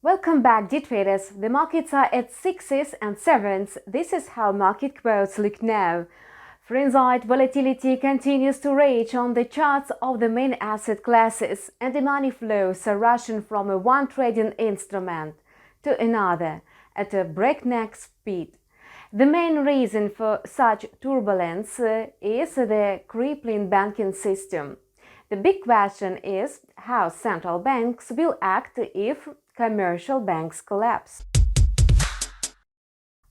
Welcome back, D-traders. The markets are at 6s and 7s. This is how market quotes look now. Frenzied volatility continues to rage on the charts of the main asset classes, and the money flows are rushing from one trading instrument to another at a breakneck speed. The main reason for such turbulence is the crippling banking system. The big question is how central banks will act if commercial banks collapse.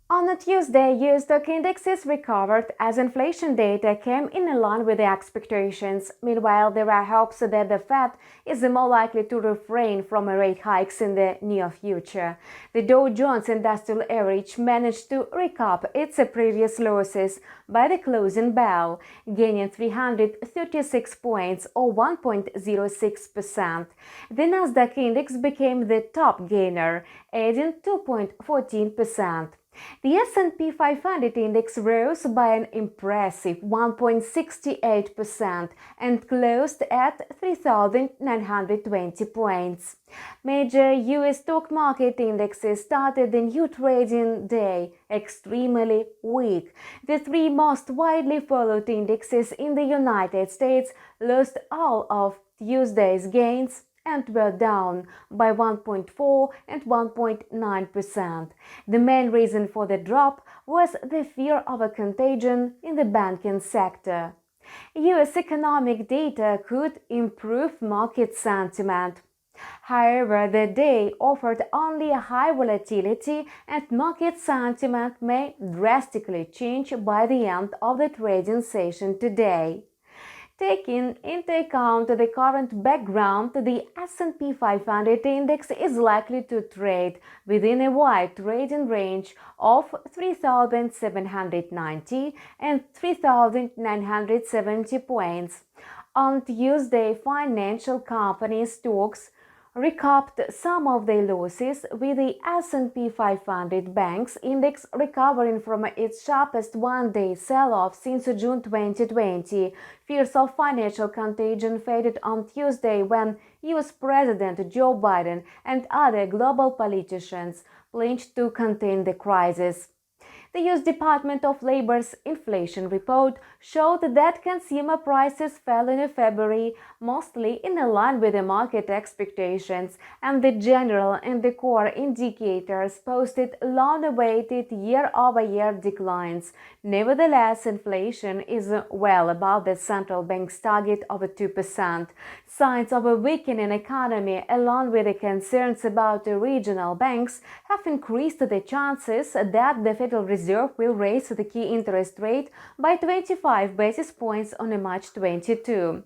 On a Tuesday, US stock indexes recovered as inflation data came in line with the expectations. Meanwhile, there are hopes that the Fed is more likely to refrain from rate hikes in the near future. The Dow Jones Industrial Average managed to recoup its previous losses by the closing bell, gaining 336 points or 1.06%. The Nasdaq index became the top gainer, adding 2.14%. The S&P 500 index rose by an impressive 1.68% and closed at 3,920 points. Major US stock market indexes started the new trading day extremely weak. The three most widely followed indexes in the United States lost all of Tuesday's gains and were down by 1.4 and 1.9%. The main reason for the drop was the fear of a contagion in the banking sector. US economic data could improve market sentiment. However, the day offered only a high volatility, and market sentiment may drastically change by the end of the trading session today. Taking into account the current background, the S&P 500 index is likely to trade within a wide trading range of 3,790 and 3,970 points. On Tuesday, financial company stocks recouped some of their losses, with the S&P 500 Banks Index recovering from its sharpest one-day sell-off since June 2020. Fears of financial contagion faded on Tuesday when US President Joe Biden and other global politicians pledged to contain the crisis. The U.S. Department of Labor's inflation report showed that consumer prices fell in February, mostly in line with the market expectations, and the general and the core indicators posted long-awaited year-over-year declines. Nevertheless, inflation is well above the central bank's target of 2%. Signs of a weakening economy, along with the concerns about the regional banks, have increased the chances that the Federal Reserve will raise the key interest rate by 25 basis points on March 22.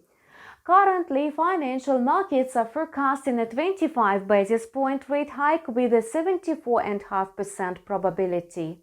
Currently, financial markets are forecasting a 25 basis point rate hike with a 74.5% probability.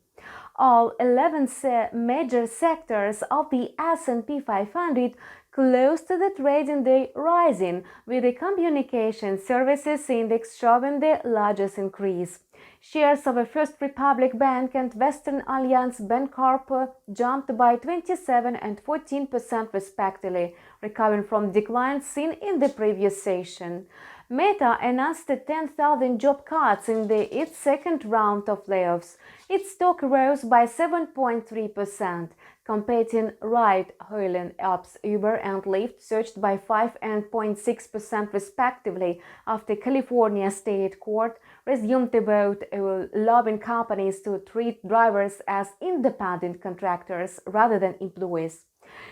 All 11 major sectors of the S&P 500 closed the trading day rising, with the communication services index showing the largest increase. Shares of First Republic Bank and Western Alliance Bancorp jumped by 27 and 14% respectively, recovering from declines seen in the previous session. Meta announced 10,000 job cuts in its second round of layoffs. Its stock rose by 7.3%. Competing ride-hailing apps Uber and Lyft surged by 5 and 0.6% respectively after California State Court resumed the vote allowing companies to treat drivers as independent contractors rather than employees.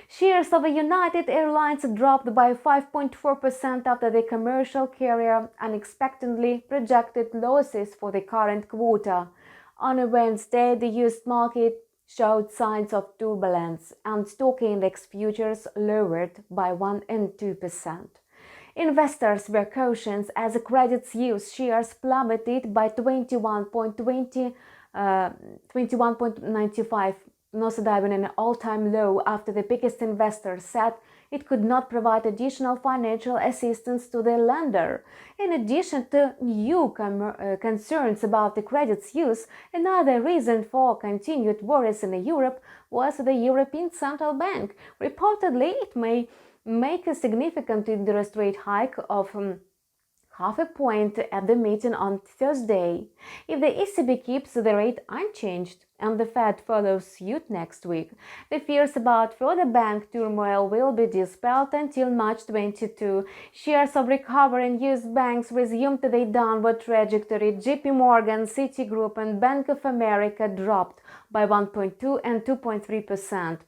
Shares of United Airlines dropped by 5.4% after the commercial carrier unexpectedly projected losses for the current quarter. On Wednesday, the US market showed signs of turbulence, and stock index futures lowered by 1 and 2%. Investors were cautious as Credit Suisse shares plummeted by 21.95, nosediving an all-time low after the biggest investor said it could not provide additional financial assistance to the lender. In addition to new concerns about the Credit Suisse, another reason for continued worries in Europe was the European Central Bank. Reportedly, it may make a significant interest rate hike of half a point at the meeting on Thursday. If the ECB keeps the rate unchanged and the Fed follows suit next week, the fears about further bank turmoil will be dispelled until March 22. Shares of recovering U.S. banks resumed their downward trajectory. JP Morgan, Citigroup, and Bank of America dropped by 1.2 and 2.3%.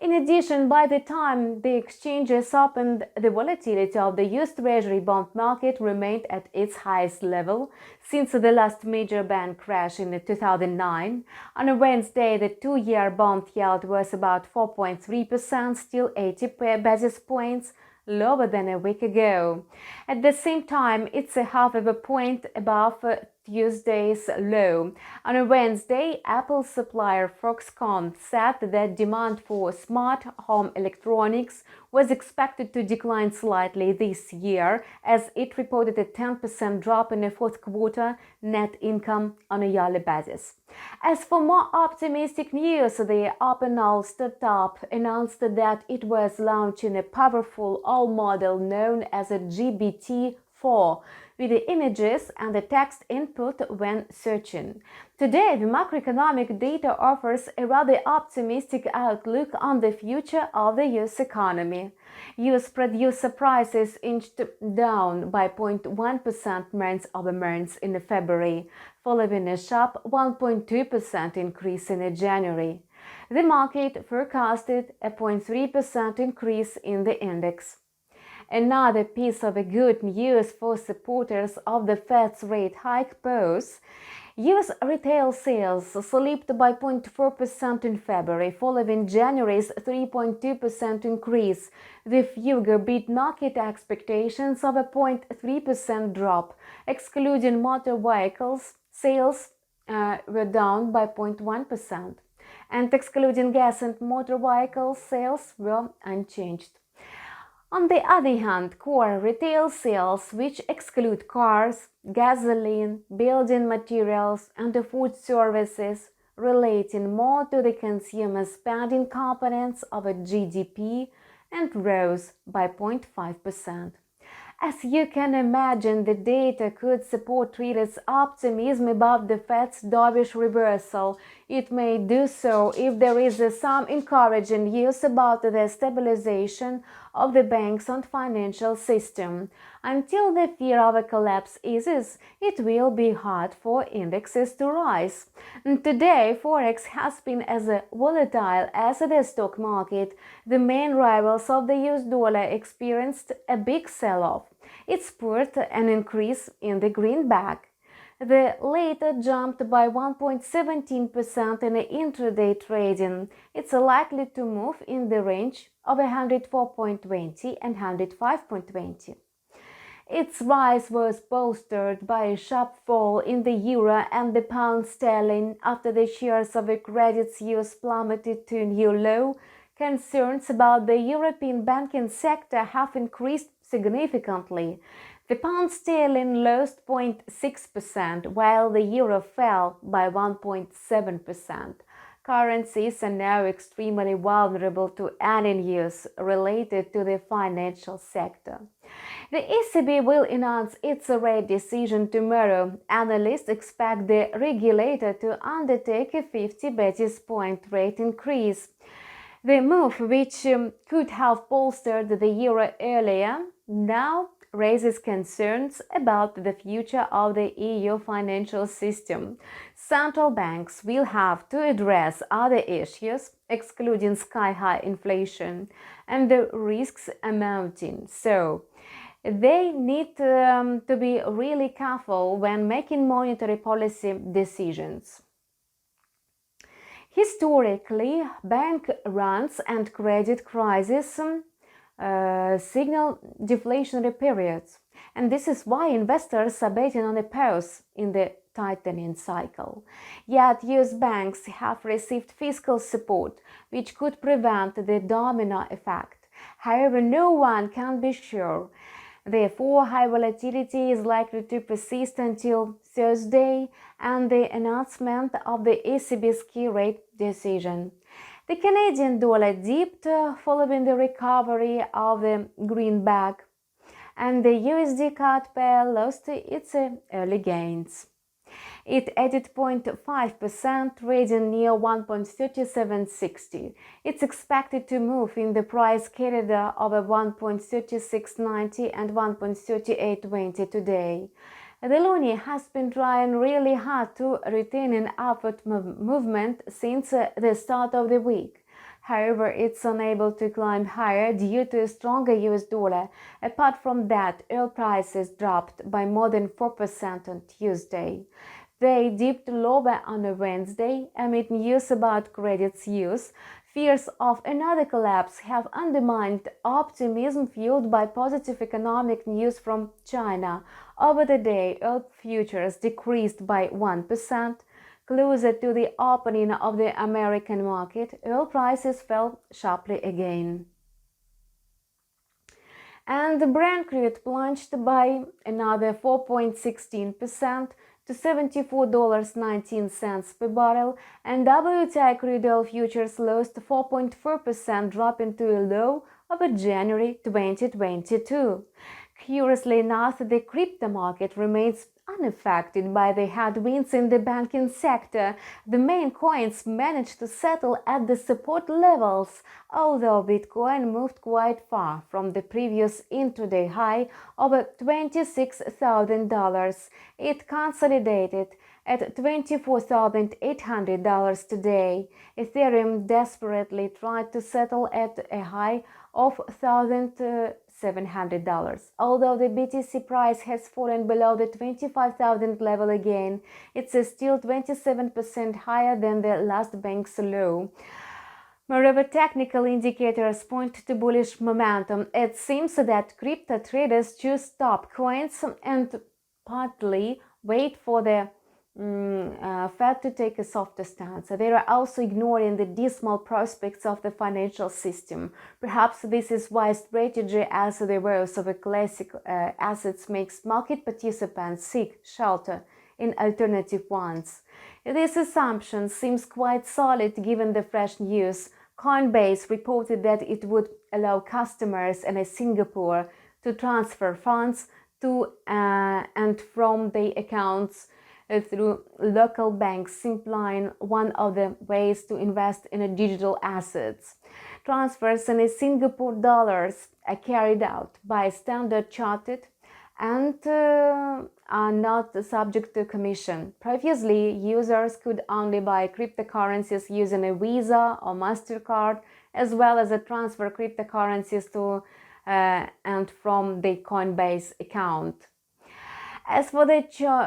In addition, by the time the exchanges opened, the volatility of the U.S. Treasury bond market remained at its highest level since the last major bank crash in 2009. On a Wednesday, the two-year bond yield was about 4.3%, still 80 basis points lower than a week ago. At the same time, it's a half of a point above Tuesday's low. On a Wednesday, Apple supplier Foxconn said that demand for smart home electronics was expected to decline slightly this year, as it reported a 10% drop in the fourth quarter net income on a yearly basis. As for more optimistic news, the OpenAI startup announced that it was launching a powerful AI model known as a GPT-4 with the images and the text input when searching. Today, the macroeconomic data offers a rather optimistic outlook on the future of the U.S. economy. U.S. producer prices inched down by 0.1% month-over-month in February, following a sharp 1.2% increase in January. The market forecasted a 0.3% increase in the index. Another piece of good news for supporters of the Fed's rate hike pause. U.S. retail sales slipped by 0.4% in February, following January's 3.2% increase. The figure beat market expectations of a 0.3% drop. Excluding motor vehicles, sales were down by 0.1%, and excluding gas and motor vehicles, sales were unchanged. On the other hand, core retail sales, which exclude cars, gasoline, building materials, and the food services relating more to the consumer spending components of a GDP, and rose by 0.5%. As you can imagine, the data could support traders' optimism about the Fed's dovish reversal. It may do so if there is some encouraging news about the stabilization of the banks and financial system. Until the fear of a collapse eases, it will be hard for indexes to rise. Today, forex has been as volatile as the stock market. The main rivals of the US dollar experienced a big sell-off. It spurred an increase in the greenback. The latter jumped by 1.17% in intraday trading. It's likely to move in the range of 104.20 and 105.20. Its rise was bolstered by a sharp fall in the euro and the pound sterling after the shares of the Credit Suisse plummeted to a new low. Concerns about the European banking sector have increased significantly. The pound sterling lost 0.6%, while the euro fell by 1.7%. Currencies are now extremely vulnerable to any news related to the financial sector. The ECB will announce its rate decision tomorrow. Analysts expect the regulator to undertake a 50 basis point rate increase. The move, which could have bolstered the euro earlier, now raises concerns about the future of the EU financial system. Central banks will have to address other issues, excluding sky-high inflation and the risks amounting. So, they need to be really careful when making monetary policy decisions. Historically, bank runs and credit crises signal deflationary periods, and this is why investors are betting on a pause in the tightening cycle. Yet US banks have received fiscal support, which could prevent the domino effect. However, no one can be sure. Therefore, high volatility is likely to persist until Thursday and the announcement of the ECB's key rate decision. The Canadian dollar dipped following the recovery of the greenback. and the USD CAD pair lost its early gains. It added 0.5%, trading near 1.3760. It's expected to move in the price corridor of 1.3690 and 1.3820 today. The loonie has been trying really hard to retain an upward movement since the start of the week. However, it's unable to climb higher due to a stronger US dollar. Apart from that, oil prices dropped by more than 4% on Tuesday. They dipped lower on a Wednesday amid news about credit's use. Fears of another collapse have undermined optimism fueled by positive economic news from China. Over the day, oil futures decreased by 1%. Closer to the opening of the American market, oil prices fell sharply again. And the Brent crude plunged by another 4.16% to $74.19 per barrel, and WTI crude oil futures lost 4.4%, dropping to a low of January 2022. Curiously enough, the crypto market remains unaffected by the headwinds in the banking sector. The main coins managed to settle at the support levels, although Bitcoin moved quite far from the previous intraday high of $26,000. It consolidated at $24,800 today. Ethereum desperately tried to settle at a high of $1,700. Although the BTC price has fallen below the 25,000 level again, it's still 27% higher than the last bank's low. Moreover, technical indicators point to bullish momentum. It seems that crypto traders choose top coins and partly wait for the Fed to take a softer stance. They are also ignoring the dismal prospects of the financial system. Perhaps this is why strategy as the woes of a classic assets makes market participants seek shelter in alternative ones. This assumption seems quite solid given the fresh news. Coinbase reported that it would allow customers in Singapore to transfer funds to and from their accounts through local banks, simplifying one of the ways to invest in digital assets. Transfers in Singapore dollars are carried out by Standard Chartered and are not subject to commission. Previously, users could only buy cryptocurrencies using a Visa or MasterCard, as well as transfer cryptocurrencies to and from the Coinbase account. As for the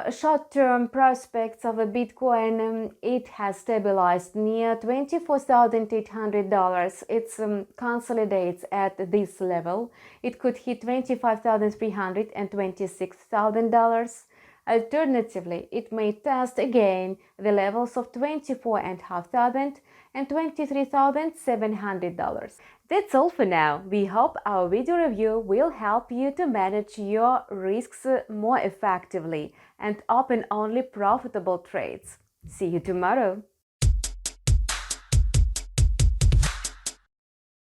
short-term prospects of a Bitcoin, it has stabilized near $24,800. It consolidates at this level. It could hit $25,300 and $26,000. Alternatively, it may test again the levels of $24,500 and $23,700. That's all for now. We hope our video review will help you to manage your risks more effectively and open only profitable trades. See you tomorrow!